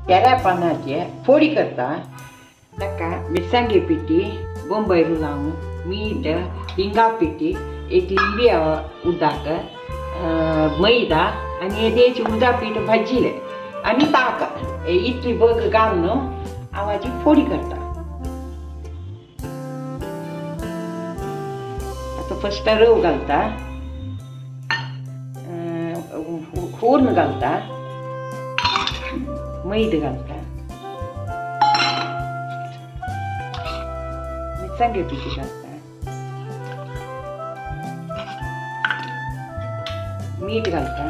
केळ्या पानाचे फोडी करता. ताका मिरसांगे पिठी, बोंबैरू लावून, मीठ, हिंगा पिठी, एक लिंबी उदक, मैदा आणि हे द्यायची उदा पीठ भाजिले आणि ताक इतली बघ घालून आवाजी फोडी करता. आता फस्ट रव घालता, हूर्ण घालता, मैद घालता, मिरसांगे पिठी घालता, मीठ घालता,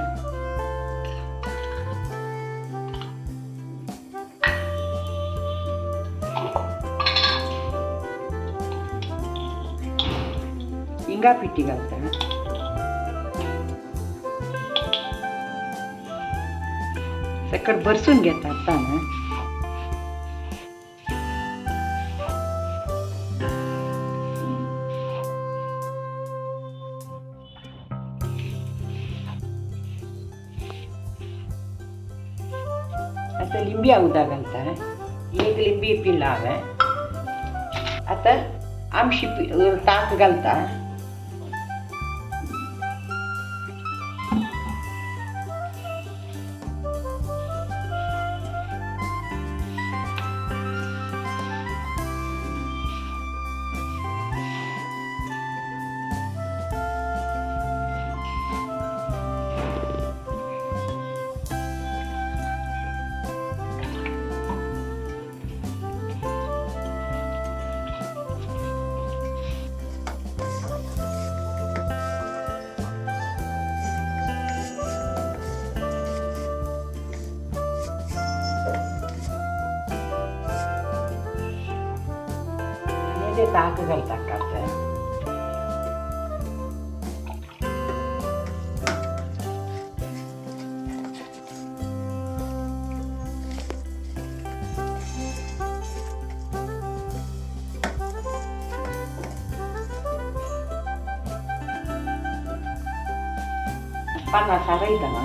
हिंगा पिठी घालता, सकट भरसून घेता. आता ना आता लिंबी उदा घालता, एक लिंबी पिलाव. आता आमशी ताक घालता, ते ताक घालता काढता. पानासा राहिला ना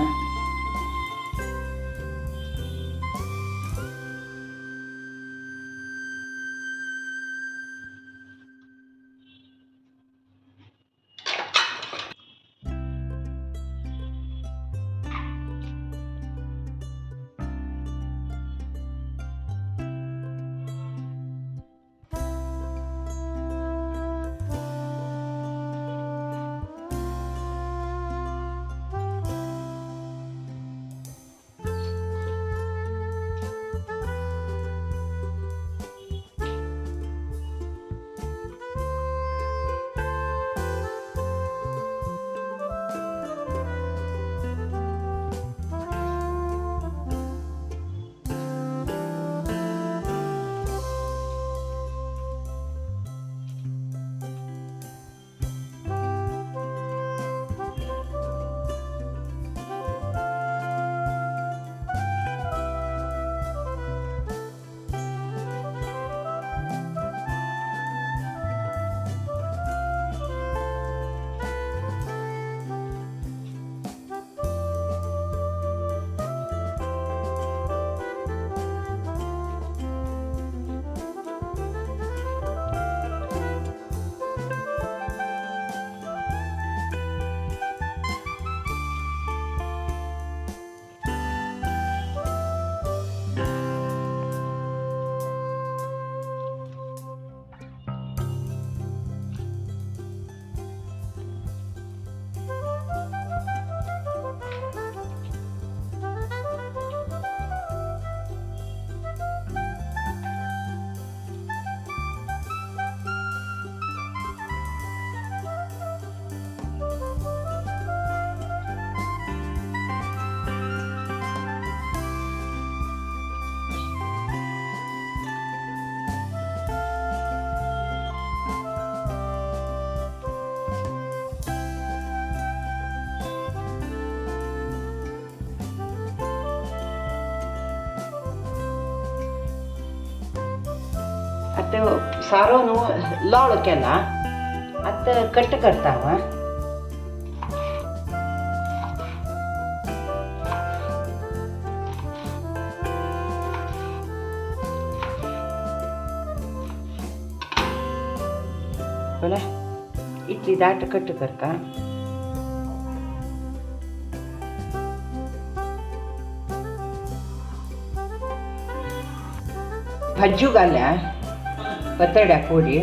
आता सारो न्हू लाळ केला. आता कट करता हांव. बोला इतली दाट कट कर का भाज्यो घाल्या पतड्या फोडी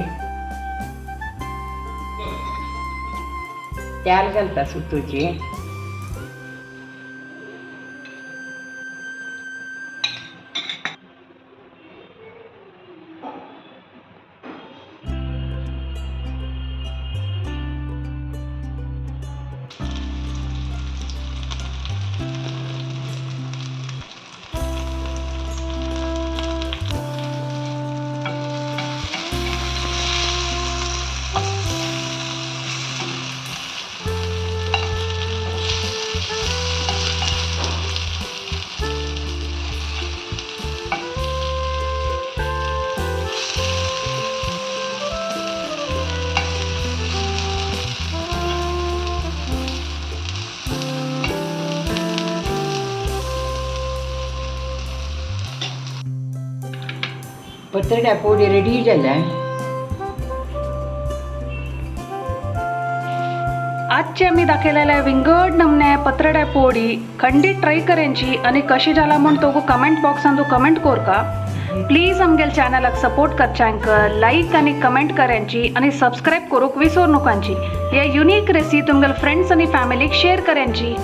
त्याल घालता सुतूची पतड्या पोळी रेडी झाल्या आजच्या मी दाखवलेल्या विंगड नमने पत्रड्या पोळी खंडीत ट्राय करायची आणि कशी झाला म्हण तो कमेंट बॉक्सान तू कमेंट कर का प्लीज आमगेल चॅनलाक सपोर्ट करच्यांक लाईक आणि कमेंट करायची आणि सबस्क्राईब करूक विसरू नकांची या युनिक रेसिपी तुमगेल फ्रेंड्स आणि फॅमिलीक शेअर करायची.